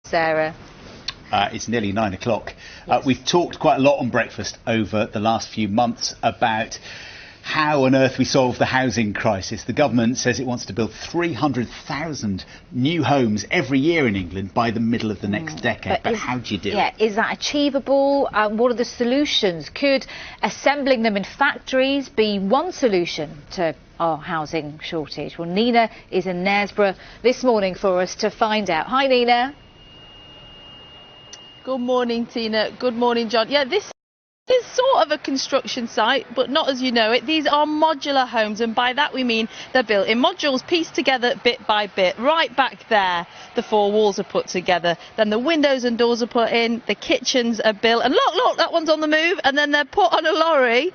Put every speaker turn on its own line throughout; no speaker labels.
Sarah.
It's nearly 9 o'clock. We've talked quite a lot on breakfast over the last few months about how on earth we solve the housing crisis. The government says it wants to build 300,000 new homes every year in England by the middle of the next decade. But how do you do it?
Is that achievable? What are the solutions? Could assembling them in factories be one solution to our housing shortage? Well, Nina is in Knaresborough this morning for us to find out. Hi, Nina.
Good morning, Tina. Good morning, John. Yeah, this is sort of a construction site, but not as you know it. These are modular homes, and by that we mean they're built in modules, pieced together bit by bit. Right back there, the four walls are put together. Then the windows and doors are put in, the kitchens are built, and look, that one's on the move, and then they're put on a lorry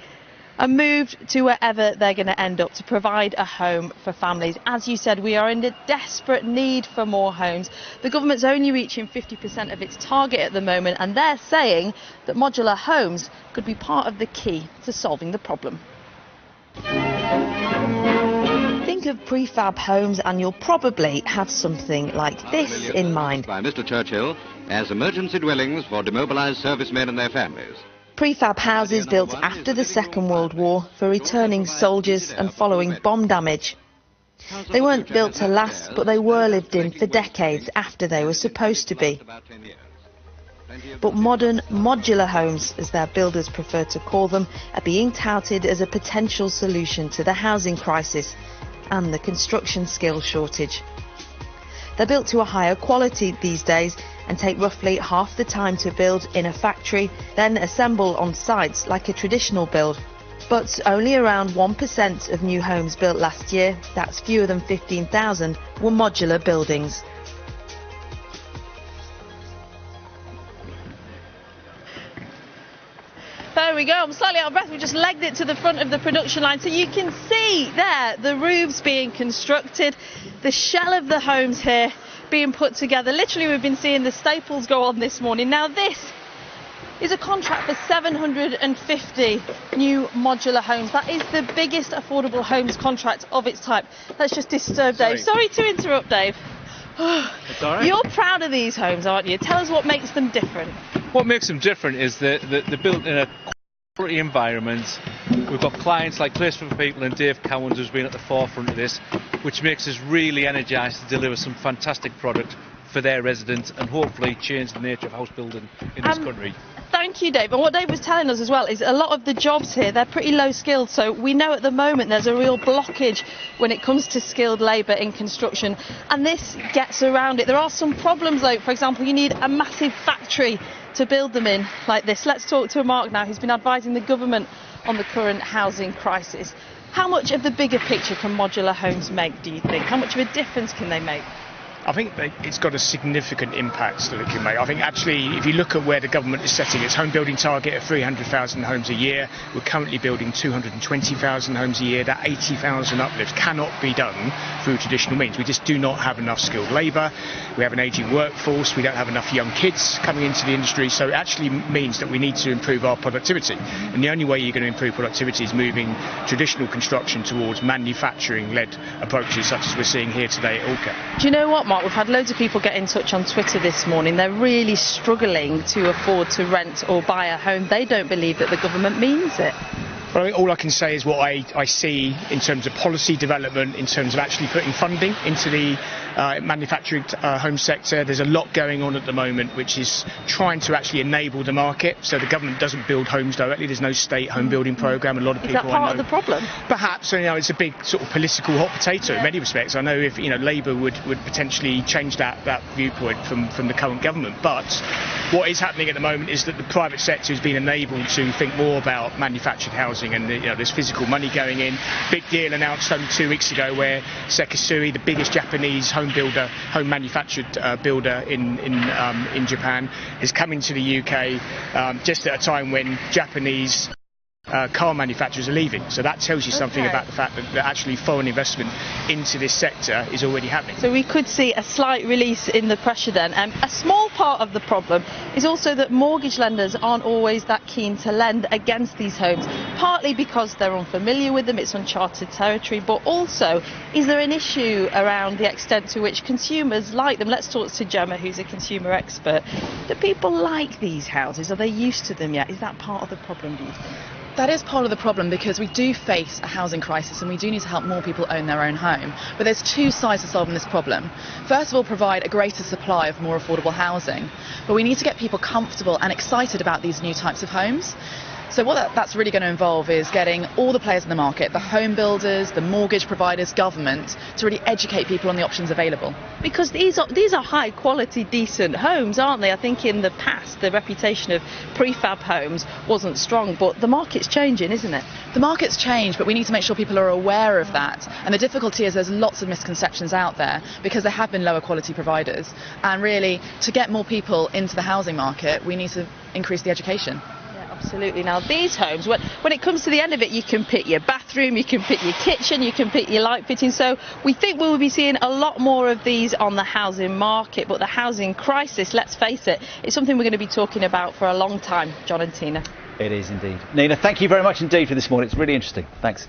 and moved to wherever they're going to end up to provide a home for families. As you said, we are in a desperate need for more homes. The government's only reaching 50% of its target at the moment, and they're saying that modular homes could be part of the key to solving the problem. Think of prefab homes and you'll probably have something like this in mind.
By Mr. Churchill as emergency dwellings for demobilised servicemen and their families.
Prefab houses built after the Second World War for returning soldiers and following bomb damage. They weren't built to last, but they were lived in for decades after they were supposed to be. But modern modular homes, as their builders prefer to call them, are being touted as a potential solution to the housing crisis and the construction skills shortage. They're built to a higher quality these days and take roughly half the time to build in a factory, then assemble on sites like a traditional build. But only around 1% of new homes built last year, that's fewer than 15,000, were modular buildings. There we go, I'm slightly out of breath. We just legged it to the front of the production line. So you can see there the roofs being constructed, the shell of the homes here being put together. Literally, we've been seeing the staples go on this morning. Now, this is a contract for 750 new modular homes. That is the biggest affordable homes contract of its type. Let's just disturb Dave. Sorry to interrupt, Dave.
That's all right.
You're proud of these homes, aren't you? Tell us what makes them different.
What makes them different is that they're built in a quality environment. We've got clients like Place for People and Dave Cowans who's been at the forefront of this, which makes us really energised to deliver some fantastic product for their residents and hopefully change the nature of house building in this country.
Thank you, Dave. And what Dave was telling us as well is a lot of the jobs here, they're pretty low skilled. So we know at the moment there's a real blockage when it comes to skilled labour in construction. And this gets around it. There are some problems though. For example, you need a massive factory to build them in like this. Let's talk to Mark now, who's been advising the government on the current housing crisis. How much of the bigger picture can modular homes make, do you think? How much of a difference can they make?
I think it's got a significant impact that it can make. I think actually, if you look at where the government is setting its home building target of 300,000 homes a year, we're currently building 220,000 homes a year. That 80,000 uplift cannot be done through traditional means. We just do not have enough skilled labour. We have an ageing workforce. We don't have enough young kids coming into the industry. So it actually means that we need to improve our productivity. And the only way you're going to improve productivity is moving traditional construction towards manufacturing-led approaches, such as we're seeing here today at Ilke.
Do you know what, Mark? We've had loads of people get in touch on Twitter this morning. They're really struggling to afford to rent or buy a home. They don't believe that the government means it.
Well, all I can say is what I see in terms of policy development, in terms of actually putting funding into the manufacturing home sector. There's a lot going on at the moment which is trying to actually enable the market, so the government doesn't build homes directly. There's no state home building programme. A lot of people,
is that part of the problem?
Perhaps, it's a big sort of political hot potato in many respects. I know if Labour would potentially change that viewpoint from the current government, but what is happening at the moment is that the private sector has been enabled to think more about manufactured housing, and there's physical money going in. Big deal announced only 2 weeks ago where Sekisui, the biggest Japanese home manufactured builder in Japan, is coming to the UK just at a time when Japanese car manufacturers are leaving. So that tells you something about the fact that actually foreign investment into this sector is already happening.
So we could see a slight release in the pressure then. A small part of the problem is also that mortgage lenders aren't always that keen to lend against these homes, partly because they're unfamiliar with them, it's uncharted territory, but also is there an issue around the extent to which consumers like them? Let's talk to Gemma, who's a consumer expert. Do people like these houses? Are they used to them yet? Is that part of the problem, do you think?
That is part of the problem, because we do face a housing crisis and we do need to help more people own their own home. But there's two sides to solving this problem. First of all, provide a greater supply of more affordable housing. But we need to get people comfortable and excited about these new types of homes. So what that's really going to involve is getting all the players in the market, the home builders, the mortgage providers, government, to really educate people on the options available.
Because these are high quality, decent homes, aren't they? I think in the past the reputation of prefab homes wasn't strong, but the market's changing, isn't it?
The market's changed, but we need to make sure people are aware of that. And the difficulty is there's lots of misconceptions out there because there have been lower quality providers. And really, to get more people into the housing market, we need to increase the education.
Absolutely. Now these homes, when it comes to the end of it, you can pick your bathroom, you can pick your kitchen, you can pick your light fitting. So we think we will be seeing a lot more of these on the housing market. But the housing crisis, let's face it, it's something we're going to be talking about for a long time. John and Tina.
It is indeed. Nina, thank you very much indeed for this morning. It's really interesting. Thanks.